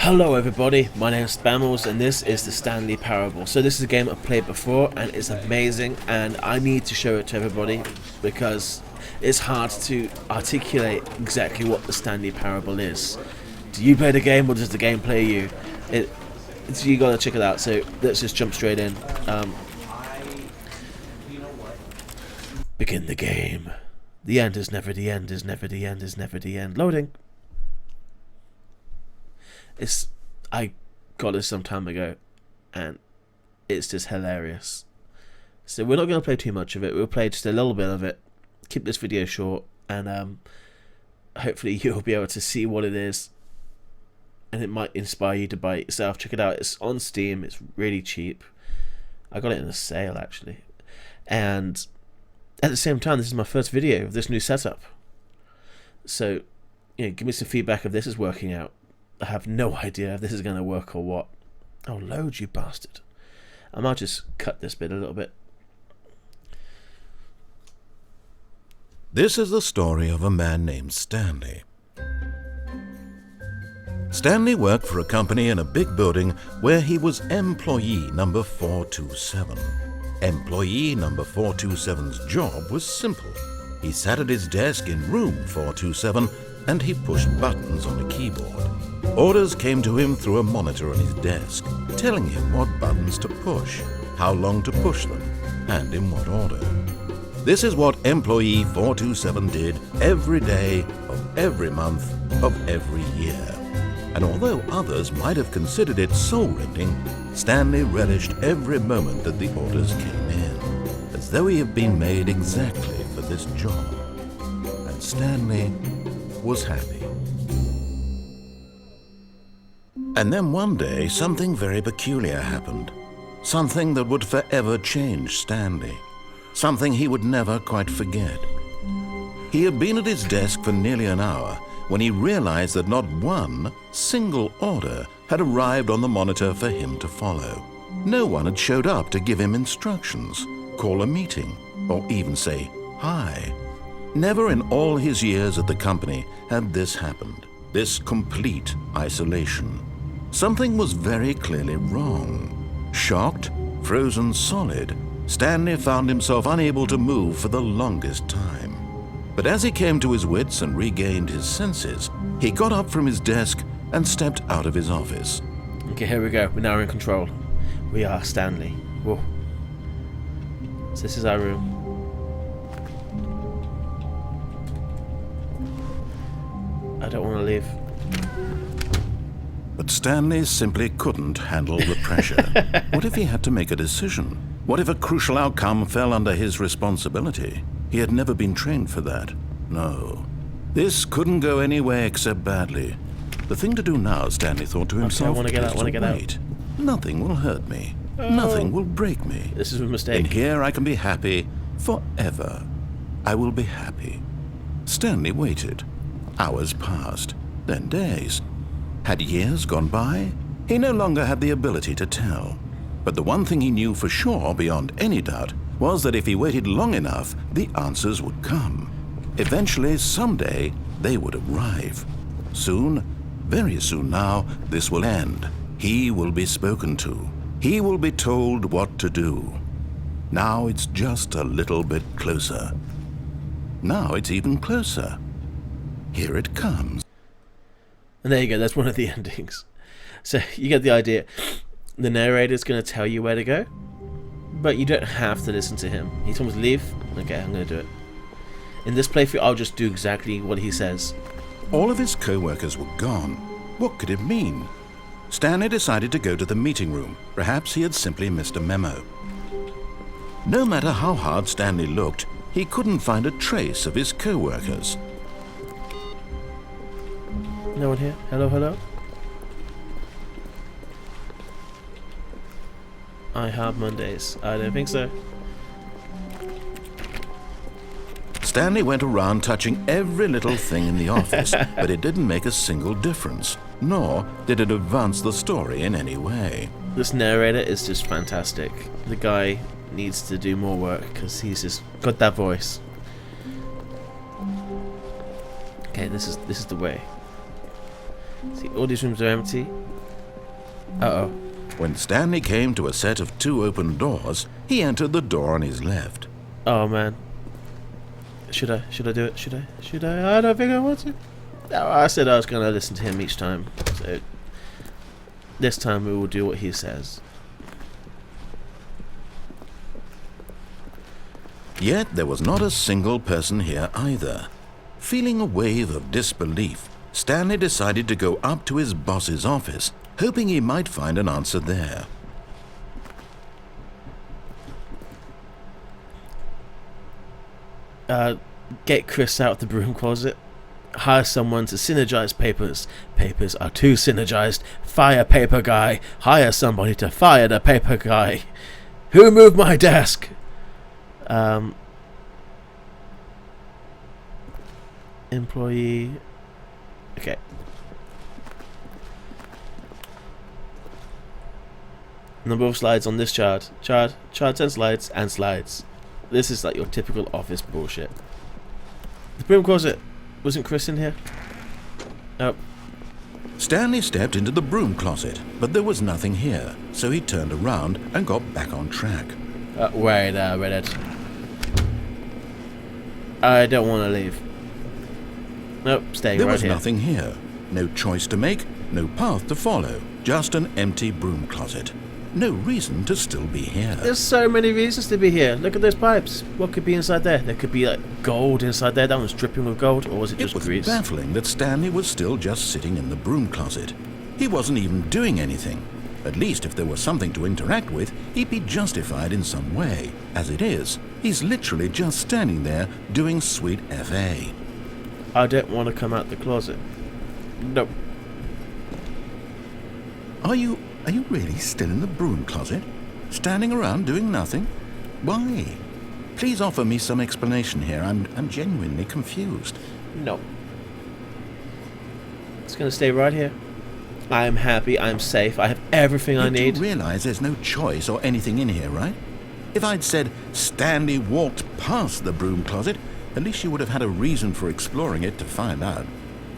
Hello everybody, my name is Spammals and this is the Stanley Parable. So this is a game I've played before and it's amazing and I need to show it to everybody because it's hard to articulate exactly what the Stanley Parable is. Do you play the game or does the game play you? You gotta check it out, so let's just jump straight in. Begin the game. The end is never the end, is never the end, is never the end. Loading. I got this some time ago and it's just hilarious. So we're not going to play too much of it, we'll play just a little bit of it, keep this video short, and hopefully you'll be able to see what it is and it might inspire you to buy it yourself. Check it out, it's on Steam, it's really cheap. I got it in a sale actually, and at the same time this is my first video of this new setup, so give me some feedback if this is working out. I have no idea if this is going to work or what. Oh, load, you bastard. I might just cut this bit a little bit. This is the story of a man named Stanley. Stanley worked for a company in a big building where he was employee number 427. Employee number 427's job was simple. He sat at his desk in room 427 and he pushed buttons on a keyboard. Orders came to him through a monitor on his desk, telling him what buttons to push, how long to push them, and in what order. This is what employee 427 did every day of every month of every year. And although others might have considered it soul-rending, Stanley relished every moment that the orders came in, as though he had been made exactly for this job. And Stanley was happy. And then one day, something very peculiar happened. Something that would forever change Stanley. Something he would never quite forget. He had been at his desk for nearly an hour when he realized that not one single order had arrived on the monitor for him to follow. No one had showed up to give him instructions, call a meeting, or even say hi. Never in all his years at the company had this happened, this complete isolation. Something was very clearly wrong. Shocked, frozen solid, Stanley found himself unable to move for the longest time. But as he came to his wits and regained his senses, he got up from his desk and stepped out of his office. Okay, here we go. We're now in control. We are Stanley. Whoa. So this is our room. I don't want to leave. But Stanley simply couldn't handle the pressure. What if he had to make a decision? What if a crucial outcome fell under his responsibility? He had never been trained for that. No. This couldn't go any way except badly. The thing to do now, Stanley thought to himself, I want to get out. Nothing will hurt me. Nothing will break me. This is a mistake. And here I can be happy forever. I will be happy. Stanley waited. Hours passed, then days. Had years gone by? He no longer had the ability to tell. But the one thing he knew for sure, beyond any doubt, was that if he waited long enough, the answers would come. Eventually, someday, they would arrive. Soon, very soon now, this will end. He will be spoken to. He will be told what to do. Now it's just a little bit closer. Now it's even closer. Here it comes. And there you go, that's one of the endings. So you get the idea. The narrator's going to tell you where to go, but you don't have to listen to him. He tells me to leave. Okay, I'm going to do it. In this playthrough, I'll just do exactly what he says. All of his co-workers were gone. What could it mean? Stanley decided to go to the meeting room. Perhaps he had simply missed a memo. No matter how hard Stanley looked, he couldn't find a trace of his co-workers. No one here? Hello, hello? I have Mondays. I don't think so. Stanley went around touching every little thing in the office, but it didn't make a single difference, nor did it advance the story in any way. This narrator is just fantastic. The guy needs to do more work because he's just got that voice. Okay, this is the way. See, all these rooms are empty. Uh-oh. When Stanley came to a set of 2 open doors, he entered the door on his left. Oh, man. Should I do it? Should I? I don't think I want to. No, I said I was going to listen to him each time. So this time we will do what he says. Yet there was not a single person here either. Feeling a wave of disbelief, Stanley decided to go up to his boss's office, hoping he might find an answer there. Get Chris out of the broom closet. Hire someone to synergize papers. Papers are too synergized. Fire paper guy. Hire somebody to fire the paper guy. Who moved my desk? Employee. Okay. Number of slides on this chart. Chart 10 slides and slides. This is like your typical office bullshit. The broom closet. Wasn't Chris in here? Nope. Stanley stepped into the broom closet, but there was nothing here, so he turned around and got back on track. Wait, Reddit. I don't want to leave. Nope, staying There right was here. nothing here. No choice to make, no path to follow, just an empty broom closet. No reason to still be here. There's so many reasons to be here. Look at those pipes. What could be inside there? There could be like gold inside there. That one's dripping with gold, or was it just It was grease? baffling that Stanley was still just sitting in the broom closet. He wasn't even doing anything. At least if there was something to interact with, he'd be justified in some way. As it is, he's literally just standing there doing sweet FA. I don't want to come out the closet. Nope. Are you really still in the broom closet? Standing around doing nothing? Why? Please offer me some explanation here. I'm genuinely confused. No. It's gonna stay right here. I'm happy. I'm safe. I have everything I need. You do realize there's no choice or anything in here, right? If I'd said Stanley walked past the broom closet, at least you would have had a reason for exploring it to find out.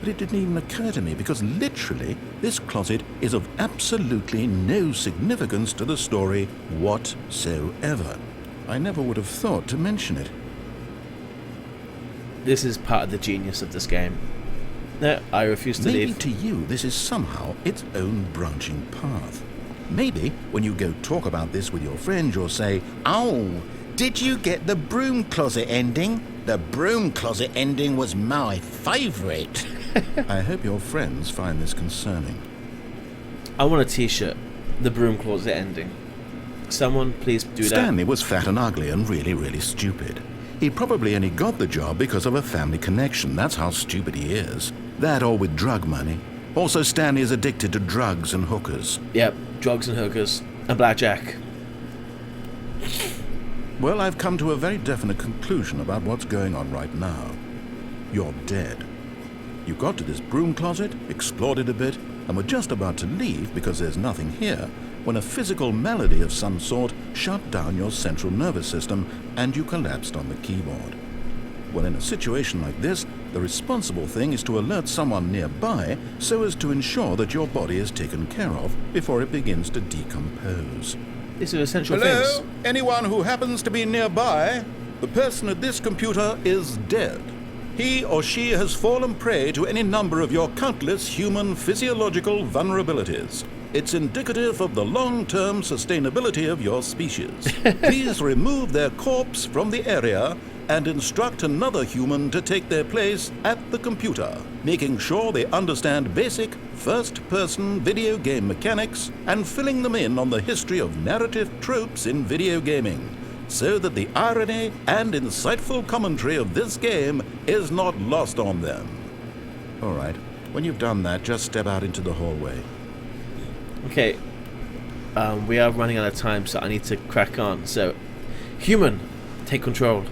But it didn't even occur to me because literally this closet is of absolutely no significance to the story whatsoever. I never would have thought to mention it. This is part of the genius of this game. No, I refuse to Maybe leave. to you this is somehow its own branching path. Maybe when you go talk about this with your friend you'll say, "Oh, did you get the broom closet ending? The broom closet ending was my favourite." I hope your friends find this concerning. I want a t-shirt. The broom closet ending. Someone please do that. Stanley was fat and ugly and really, really stupid. He probably only got the job because of a family connection. That's how stupid he is. That or with drug money. Also, Stanley is addicted to drugs and hookers. Yep, drugs and hookers. And blackjack. Well, I've come to a very definite conclusion about what's going on right now. You're dead. You got to this broom closet, explored it a bit, and were just about to leave because there's nothing here, when a physical malady of some sort shut down your central nervous system and you collapsed on the keyboard. Well, in a situation like this, the responsible thing is to alert someone nearby so as to ensure that your body is taken care of before it begins to decompose. These are essential Hello? things. Anyone who happens to be nearby? The person at this computer is dead. He or she has fallen prey to any number of your countless human physiological vulnerabilities. It's indicative of the long-term sustainability of your species. Please remove their corpse from the area and instruct another human to take their place at the computer, making sure they understand basic first-person video game mechanics and filling them in on the history of narrative tropes in video gaming, so that the irony and insightful commentary of this game is not lost on them. All right, when you've done that, just step out into the hallway. Okay. We are running out of time, so I need to crack on. So, human, take control.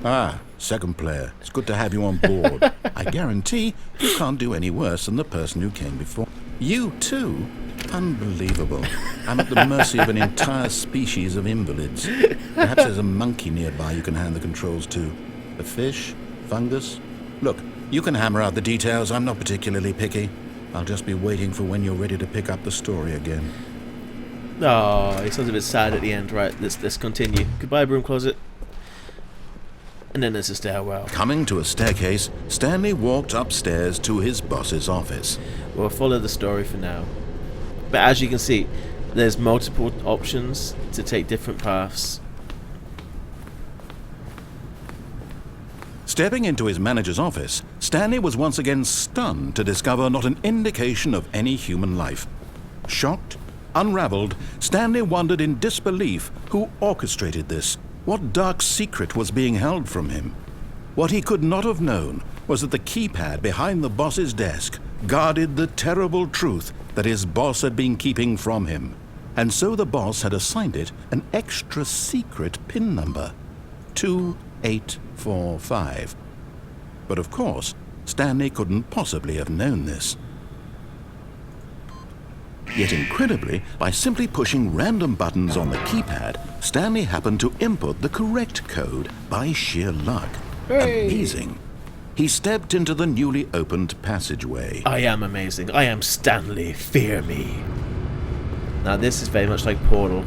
Ah, second player. It's good to have you on board. I guarantee you can't do any worse than the person who came before. You too? Unbelievable. I'm at the mercy of an entire species of invalids. Perhaps there's a monkey nearby you can hand the controls to. A fish? Fungus? Look, you can hammer out the details. I'm not particularly picky. I'll just be waiting for when you're ready to pick up the story again. Oh, he sounds a bit sad at the end. Right, let's continue. Goodbye, broom closet. And then there's a stairwell. Coming to a staircase, Stanley walked upstairs to his boss's office. We'll follow the story for now. But as you can see, there's multiple options to take different paths. Stepping into his manager's office, Stanley was once again stunned to discover not an indication of any human life. Shocked, unraveled, Stanley wondered in disbelief who orchestrated this. What dark secret was being held from him? What he could not have known was that the keypad behind the boss's desk guarded the terrible truth that his boss had been keeping from him. And so the boss had assigned it an extra secret PIN number, 2845. But of course, Stanley couldn't possibly have known this. Yet incredibly, by simply pushing random buttons on the keypad, Stanley happened to input the correct code by sheer luck. Hey. Amazing. He stepped into the newly opened passageway. I am amazing. I am Stanley. Fear me. Now this is very much like Portal.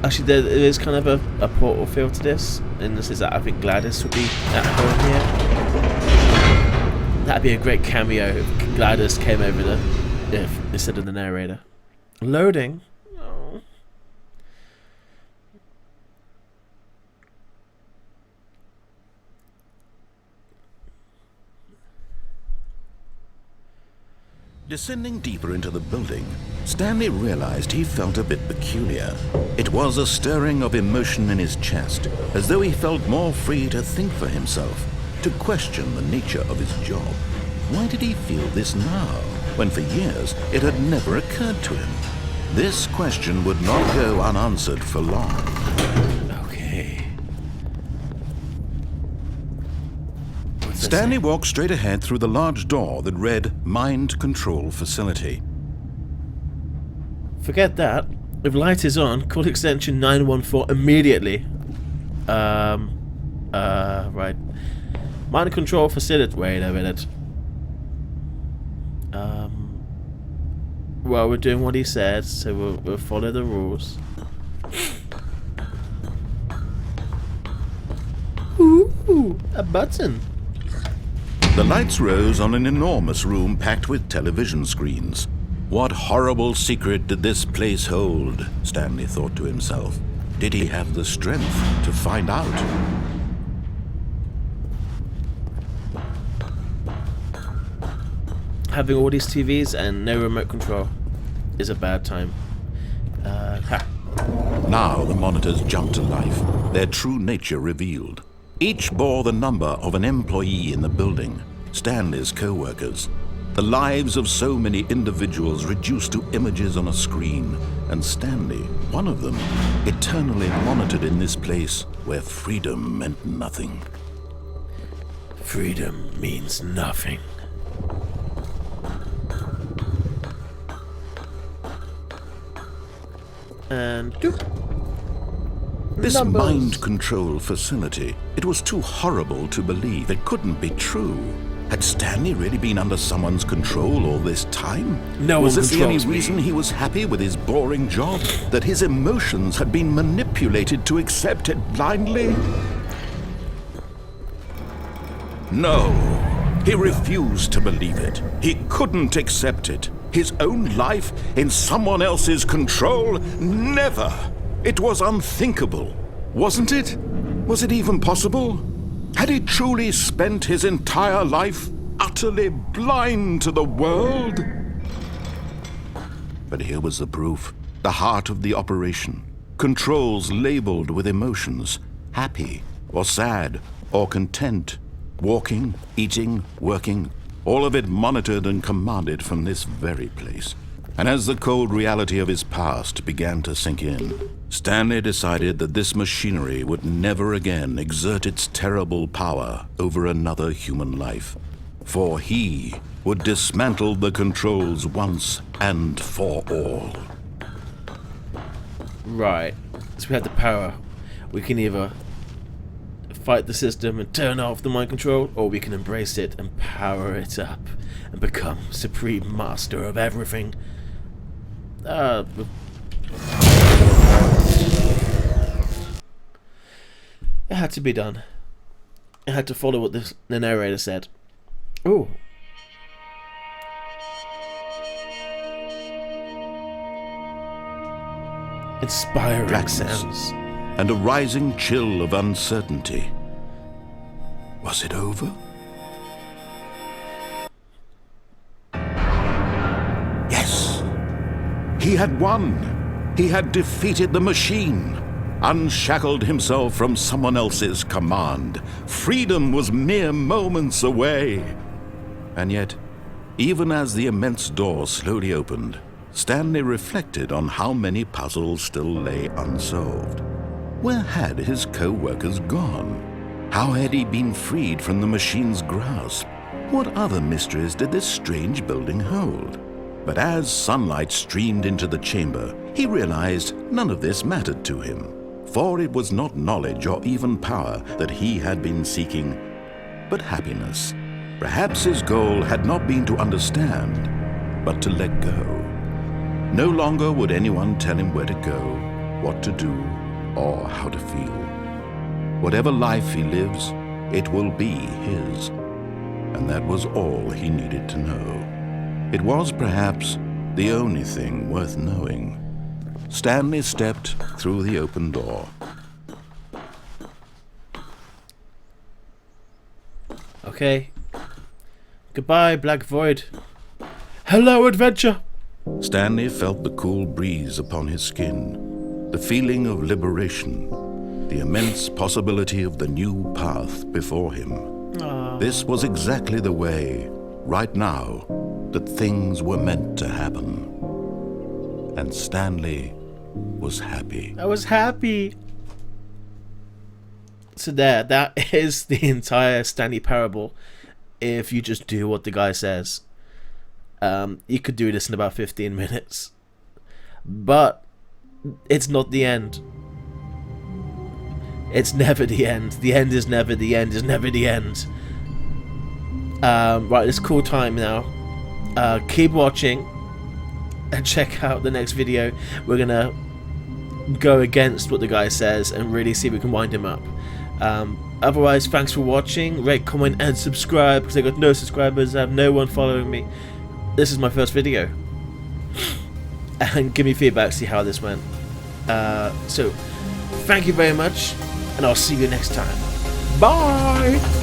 Actually, there is kind of a Portal feel to this. And this is that I think Gladys would be at home here. That'd be a great cameo if Gladys came over instead of the narrator. Loading. Oh. Descending deeper into the building, Stanley realized he felt a bit peculiar. It was a stirring of emotion in his chest, as though he felt more free to think for himself, to question the nature of his job. Why did he feel this now, when for years it had never occurred to him? This question would not go unanswered for long. Okay. Stanley walked straight ahead through the large door that read Mind Control Facility. Forget that. If light is on, call extension 914 immediately. Right. Mind control facility. Wait a minute. Well, we're doing what he said, so we'll follow the rules. Ooh, a button. The lights rose on an enormous room packed with television screens. What horrible secret did this place hold? Stanley thought to himself. Did he have the strength to find out? Having all these TVs and no remote control is a bad time. Now the monitors jumped to life, their true nature revealed. Each bore the number of an employee in the building, Stanley's co-workers. The lives of so many individuals reduced to images on a screen, and Stanley, one of them, eternally monitored in this place where freedom meant nothing. Freedom means nothing. And doop. This Numbers. mind control facility, it was too horrible to believe. It couldn't be true. Had Stanley really been under someone's control all this time? No one was this the only controls me. reason he was happy with his boring job? That his emotions had been manipulated to accept it blindly? No, he refused to believe it. He couldn't accept it. His own life in someone else's control? Never! It was unthinkable, wasn't it? Was it even possible? Had he truly spent his entire life utterly blind to the world? But here was the proof. The heart of the operation. Controls labeled with emotions. Happy, or sad, or content. Walking, eating, working. All of it monitored and commanded from this very place. And as the cold reality of his past began to sink in, Stanley decided that this machinery would never again exert its terrible power over another human life. For he would dismantle the controls once and for all. Right. So we have the power. We can either fight the system and turn off the mind control, or we can embrace it and power it up and become supreme master of everything. It had to be done. I had to follow what the narrator said. Ooh. Inspiring Blackness. sounds. And a rising chill of uncertainty. Was it over? Yes! He had won! He had defeated the machine! Unshackled himself from someone else's command. Freedom was mere moments away. And yet, even as the immense door slowly opened, Stanley reflected on how many puzzles still lay unsolved. Where had his co-workers gone? How had he been freed from the machine's grasp? What other mysteries did this strange building hold? But as sunlight streamed into the chamber, he realized none of this mattered to him. For it was not knowledge or even power that he had been seeking, but happiness. Perhaps his goal had not been to understand, but to let go. No longer would anyone tell him where to go, what to do, or how to feel. Whatever life he lives, it will be his. And that was all he needed to know. It was perhaps the only thing worth knowing. Stanley stepped through the open door. Okay. Goodbye, Black Void. Hello, adventure! Stanley felt the cool breeze upon his skin, the feeling of liberation, the immense possibility of the new path before him. This was exactly the way, right now, that things were meant to happen. And Stanley was happy. I was happy. So that is the entire Stanley parable. If you just do what the guy says. You could do this in about 15 minutes. But it's not the end. It's never the end. The end is never the end, is never the end. Right, it's cool time now. Keep watching and check out the next video. We're gonna go against what the guy says and really see if we can wind him up. Otherwise, thanks for watching. Rate, comment and subscribe, because I got no subscribers. I have no one following me. This is my first video. And give me feedback, see how this went. So thank you very much, and I'll see you next time. Bye.